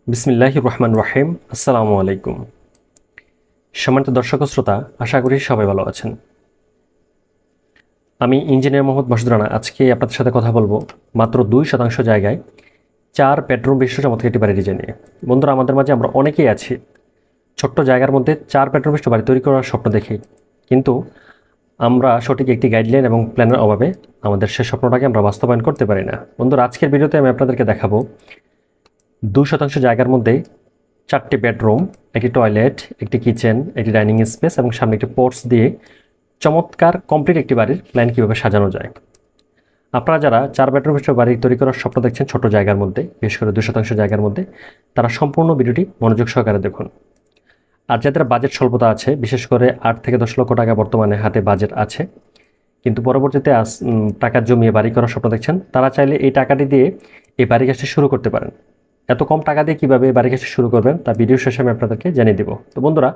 বিসমিল্লাহির রহমানির রহিম। আসসালামু আলাইকুম। সম্মানিত দর্শক ও শ্রোতা, আশা করি সবাই ভালো আছেন। আমি ইঞ্জিনিয়ার মোহাম্মদ মাসুদ রানা। আজকে আপনাদের সাথে কথা বলবো মাত্র 2% জায়গায় 4 বেডরুম বিশিষ্ট চমৎকার একটি বাড়ি ডিজাইন নিয়ে। বন্ধুরা, আমাদের মাঝে আমরা অনেকেই আছি ছোট্ট জায়গার মধ্যে 4 বেডরুম বিশিষ্ট বাড়ি তৈরি করার স্বপ্ন দেখি, কিন্তু আমরা সঠিক একটি গাইডলাইন এবং প্ল্যানের অভাবে আমাদের সে স্বপ্নটাকে আমরা বাস্তবায়ন করতে পারি না। বন্ধুরা, আজকের ভিডিওতে আমি আপনাদেরকে দেখাবো 2% জায়গার মধ্যে 4টি বেডরুম, একটি টয়লেট, একটি কিচেন, একটি ডাইনিং স্পেস এবং সামনে একটি পোর্টস দিয়ে চমৎকার কমপ্লিট একটি বাড়ির প্ল্যান কীভাবে সাজানো যায়। আপনারা যারা 4 বেডরুম বিশিষ্ট বাড়ি তৈরি করার স্বপ্ন দেখছেন ছোট জায়গার মধ্যে, বিশেষ করে 2% জায়গার মধ্যে, তারা সম্পূর্ণ ভিডিওটি মনোযোগ সহকারে দেখুন। আর যাদের বাজেট স্বল্পতা আছে, বিশেষ করে 8 থেকে 10 লক্ষ টাকা বর্তমানে হাতে বাজেট আছে, কিন্তু পরবর্তীতে টাকা জমিয়ে বাড়ি করার স্বপ্ন দেখছেন, তারা চাইলে এই টাকাটি দিয়ে এই বাড়ি কাজটি শুরু করতে পারেন। এত কম টাকা দিয়ে কীভাবে বাড়ি কাজটি শুরু করবেন তা ভিডিও শেষে আমি আপনাদেরকে জানিয়ে দেব। তো বন্ধুরা,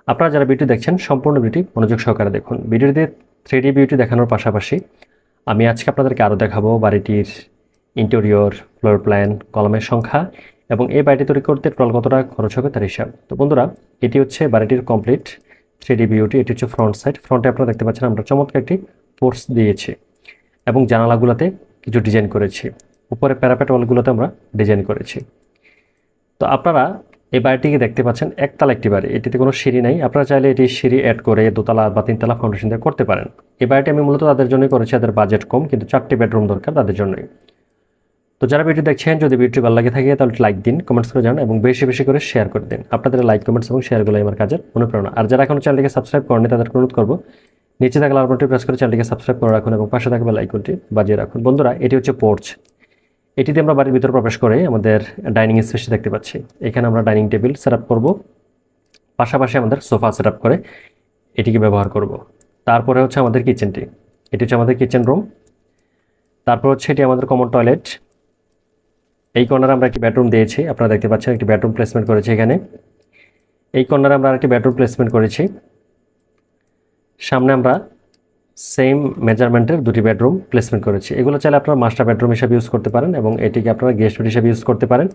আপনারা যারা ভিডিও দেখছেন সম্পূর্ণ ভিডিওটি মনোযোগ সহকারে দেখুন। ভিডিওটিতে 3D বিউটি দেখানোর পাশাপাশি আমি আজকে আপনাদেরকে আরও দেখাবো বাড়িটির ইন্টেরিয়র, ফ্লোর প্ল্যান, কলামের সংখ্যা এবং এই বাড়িটি তৈরি করতে টোটাল কত টাকা খরচ হবে তার হিসাব। তো বন্ধুরা, এটি হচ্ছে বাড়িটির কমপ্লিট 3D বিউটি। এটি হচ্ছে ফ্রন্ট সাইড। ফ্রন্টে আপনারা দেখতে পাচ্ছেন আমরা চমৎকার একটি পোর্টস দিয়েছি এবং জানালাগুলোতে কিছু ডিজাইন করেছি। উপরে প্যারাপেট ওয়ালগুলোতে আমরা ডিজাইন করেছি। তো আপনারা এই বাড়িটিকে দেখতে পাচ্ছেন একতলা একটি বাড়ি, এটিতে কোনো সিঁড়ি নাই। আপনারা চাইলে এটি সিঁড়ি অ্যাড করে 2তলা বা 3তলা ফাউন্ডেশন দিয়ে করতে পারেন। এই বাড়িটি আমি মূলত তাদের জন্যই করেছি, তাদের বাজেট কম কিন্তু 4টি বেডরুম দরকার তাদের জন্যই। তো যারা ভিডিও দেখছেন, যদি ভিডিওটি ভালো লাগে থাকে তাহলে লাইক দিন, কমেন্টস করে জানান এবং বেশি বেশি করে শেয়ার করে দিন। আপনাদের লাইক, কমেন্টস এবং শেয়ারগুলো আমার কাজের অনুপ্রেরণা। আর যারা এখনও চ্যানেলটিকে সাবস্ক্রাইব করেনি তাদেরকে অনুরোধ করবো নিচে থাকা লাল বাটনটি প্রেস করে চ্যানেলটিকে সাবস্ক্রাইব করে রাখুন এবং পাশে থাকা বেল আইকনটি বাজিয়ে রাখুন। বন্ধুরা, এটি হচ্ছে পোর্চ। এটিতে আমরা বাড়ির ভিতরে প্রবেশ করে আমাদের ডাইনিং স্পেস দেখতে পাচ্ছি। এখানে আমরা ডাইনিং টেবিল সেট আপ করবো, পাশাপাশি আমাদের সোফা সেট আপ করে এটিকে ব্যবহার করব। তারপরে হচ্ছে আমাদের কিচেনটি, এটি হচ্ছে আমাদের কিচেন রুম। তারপর হচ্ছে এটি আমাদের কমন টয়লেট। এই কর্নারে আমরা একটি বেডরুম দিয়েছি, আপনারা দেখতে পাচ্ছেন একটি বেডরুম প্লেসমেন্ট করেছি এখানে। এই কর্নারে আমরা আরেকটি বেডরুম প্লেসমেন্ট করেছি। সামনে আমরা সেম মেজারমেন্টের 2টি বেডরুম প্লেসমেন্ট করেছি। এগুলো চাইলে আপনারা মাস্টার বেডরুম হিসেবে ইউজ করতে পারেন এবং এটিকে আপনারা গেস্ট বেড হিসেবে ইউজ করতে পারেন।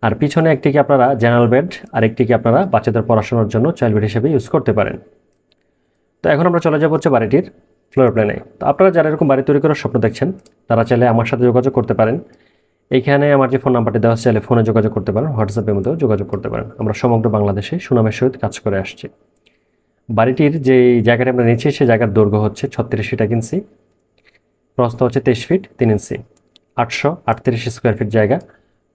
আর পিছনে একটিকে আপনারা জেনারেল বেড আর একটিকে আপনারা বাচ্চাদের পড়াশোনার জন্য চাইল্ড বেড হিসেবে ইউজ করতে পারেন। তো এখন আমরা চলে যাব হচ্ছে বাড়িটির ফ্লোর প্ল্যানে। তো আপনারা যারা এরকম বাড়ি তৈরি করার স্বপ্ন দেখছেন তারা চাইলে আমার সাথে যোগাযোগ করতে পারেন। এইখানে আমার যে ফোন নাম্বারটি দেওয়া আছে, চাইলে ফোনে যোগাযোগ করতে পারেন, হোয়াটসঅ্যাপের মধ্যেও যোগাযোগ করতে পারেন। আমরা সমগ্র বাংলাদেশে সুনামের সহিত কাজ করে আসছি। বাড়িটির যে জায়গাটা আমরা নিচ্ছি সেই জায়গার দৈর্ঘ্য হচ্ছে 36 ফিট 1 ইঞ্চি, প্রস্থ হচ্ছে 23 ফিট 3 ইঞ্চি, 838 স্কোয়ার ফিট জায়গা।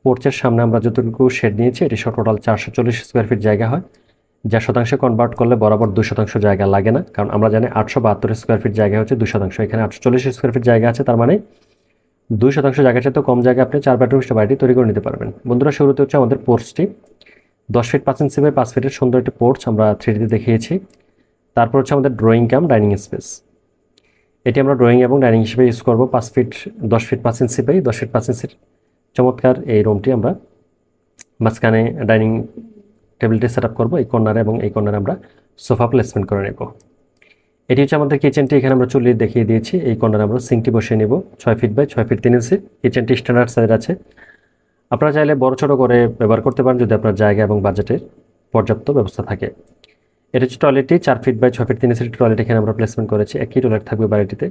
পোর্চের সামনে আমরা যতটুকু শেড নিয়েছি এটি টোটাল 440 স্কোয়ার ফিট জায়গা হয়, যা শতাংশে কনভার্ট করলে বরাবর 2% জায়গা লাগে না, কারণ আমরা জানি 872 স্কোয়ার ফিট জায়গা হচ্ছে 2%। এখানে 840 স্কোয়ার ফিট জায়গা আছে, তার মানে 2% জায়গার চাইতে কম জায়গা আপনি 4 বেডরুম বাড়িটি তৈরি করে নিতে পারবেন। বন্ধুরা, শুরুতে হচ্ছে আমাদের পোর্চটি 10 ফিট 5 ইঞ্চি বাই 5 ফিটের সুন্দর একটি পোর্চ আমরা 3D দেখিয়েছি। তারপর হচ্ছে আমাদের ড্রয়িং কাম ডাইনিং স্পেস। এটি আমরা ড্রয়িং এবং ডাইনিং হিসেবে ইউজ করবো। 10 ফিট 5 ইঞ্চি বাই 10 ফিট 5 ইঞ্চির চমৎকার এই রুমটি আমরা মাঝখানে ডাইনিং টেবিলটি সেট আপ করবো এই কর্নারে এবং এই কর্নারে আমরা সোফা প্লেসমেন্ট করে নেব। এটি হচ্ছে আমাদের কিচেনটি। এখানে আমরা চুল্লি দেখিয়ে দিয়েছি। এই কর্নারে আমরা সিঙ্কটি বসিয়ে নেব 6 ফিট বাই 6 ফিট 3 ইঞ্চি। কিচেনটি স্ট্যান্ডার্ড সাইজ আছে। আপনারা চাইলে বড় ছোটো করে ব্যবহার করতে পারেন যদি আপনার জায়গা এবং বাজেটের পর্যাপ্ত ব্যবস্থা থাকে। এটা হচ্ছে টয়লেটটি 4 feet by 6 feet 3 inch toilet এখানে আমরা প্লেসমেন্ট করেছি। একই টয়লেট থাকবে বাড়িটিতে।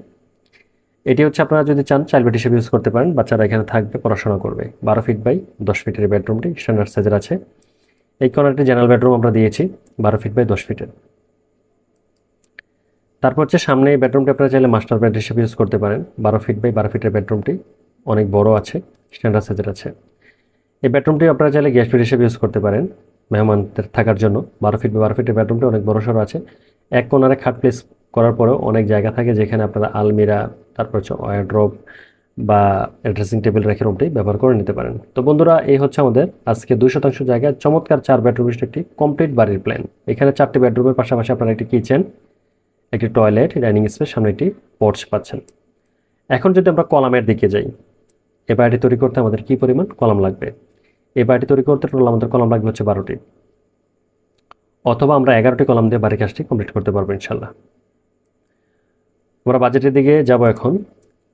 এটি হচ্ছে আপনারা যদি চান চাইল্ড বেড হিসেবে ইউজ করতে পারেন, বাচ্চারা এখানে থাকবে, পড়াশোনা করবে। 12 ফিট বাই 10 ফিটের বেডরুমটি স্ট্যান্ডার্ড সাইজের আছে। এই কর্নারটি জেনারেল বেডরুম আমরা দিয়েছি 12 ফিট বাই 10 ফিটের। তারপর হচ্ছে সামনে এই বেডরুমটি আপনারা চাইলে মাস্টার বেড হিসেবে ইউজ করতে পারেন। 12 ফিট বাই 12 ফিটের বেডরুমটি অনেক বড় আছে, স্ট্যান্ডার্ড সাইজের আছে। এই বেডরুমটি আপনারা চাইলে গেস্ট বেড হিসেবে ইউজ করতে পারেন মেহমানদের থাকার জন্য। 12 ফিট বাই 12 ফিটের বেডরুমটি অনেক বড় সড়ো আছে। এক কোণারে খাট প্লেস করার পরেও অনেক জায়গা থাকে যেখানে আপনারা আলমিরা, তারপর হচ্ছে ওয়ারড্রোব বা ড্রেসিং টেবিল রেখে রুমটি ব্যবহার করে নিতে পারেন। তো বন্ধুরা, এই হচ্ছে আমাদের আজকে 2% জায়গায় চমৎকার 4 বেডরুম একটি কমপ্লিট বাড়ির প্ল্যান। এখানে 4টি বেডরুমের পাশাপাশি আপনারা একটি কিচেন, একটি টয়লেট, ডাইনিং স্পেস, সামনে একটি পোর্চ পাচ্ছেন। এখন যদি আমরা কলামের দিকে যাই, এই বাড়িটি তৈরি করতে আমাদের কি পরিমাণ কলাম লাগবে? এই বাড়িটি তৈরি করতে টোটাল আমাদের কলাম লাগবে হচ্ছে 12টি, অথবা আমরা 11টি কলাম দিয়ে বাড়ির কাজটি কমপ্লিট করতে পারবো ইনশাল্লাহ। আমরা বাজেটের দিকে যাব এখন।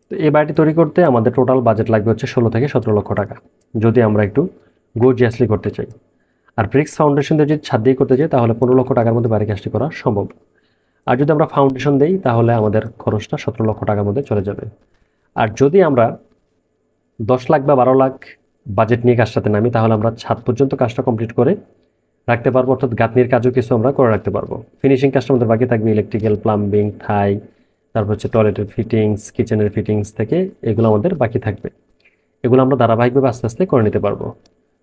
তো এই বাড়িটি তৈরি করতে আমাদের টোটাল বাজেট লাগবে হচ্ছে 16 থেকে 17 লক্ষ টাকা, যদি আমরা একটু গর্জিয়াসলি করতে চাই। আর ব্রিক্স ফাউন্ডেশন দিয়ে যদি ছাদ দিয়ে করতে চাই তাহলে 15 লক্ষ টাকার মধ্যে বাড়ি কাজটি করা সম্ভব। আর যদি আমরা ফাউন্ডেশন দেই তাহলে আমাদের খরচটা 17 লক্ষ টাকার মধ্যে চলে যাবে। আর যদি আমরা 10 লাখ বা 12 লাখ বাজেট নিয়ে কাজটাতে নামি তাহলে আমরা ছাদ পর্যন্ত কাজটা কমপ্লিট করে রাখতে পারবো, অর্থাৎ গাঁথনির কাজও কিছু আমরা করে রাখতে পারবো। ফিনিশিং কাজটা আমাদের বাকি থাকবে, ইলেকট্রিক্যাল, প্লাম্বিং, থাই, তারপর হচ্ছে টয়লেটের ফিটিংস, কিচেনের ফিটিংস থেকে এগুলো আমাদের বাকি থাকবে। এগুলো আমরা ধারাবাহিকভাবে আস্তে আস্তে করে নিতে পারবো।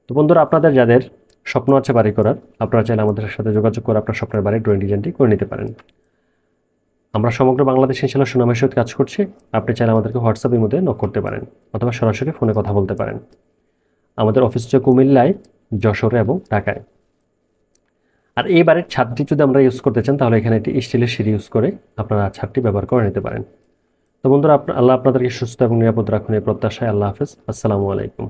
তো বন্ধুরা, আপনাদের যাদের স্বপ্ন আছে বাড়ি করার, আপনারা চাইলে আমাদের সাথে যোগাযোগ করে আপনার স্বপ্নের বাড়ির ড্রয়িং ডিজাইনটি করে নিতে পারেন। আমরা সমগ্র বাংলাদেশে ইনশাআল্লাহ সুনামের সহিত কাজ করছি। আপনি চাইলে আমাদেরকে হোয়াটসঅ্যাপের মধ্যে নক করতে পারেন অথবা সরাসরি ফোনে কথা বলতে পারেন। আমাদের অফিস হচ্ছে কুমিল্লায়, যশোরে এবং ঢাকায়। আর এই বাড়ির ছাদটি যদি আমরা ইউজ করতে চান তাহলে এখানে একটি স্টিলের সিঁড়ি ইউজ করে আপনারা ছাদটি ব্যবহার করে নিতে পারেন। তো বন্ধুরা, আল্লাহ আপনাদেরকে সুস্থ এবং নিরাপদ রাখুন এই প্রত্যাশায়। আল্লাহ হাফেজ, আসসালামু আলাইকুম।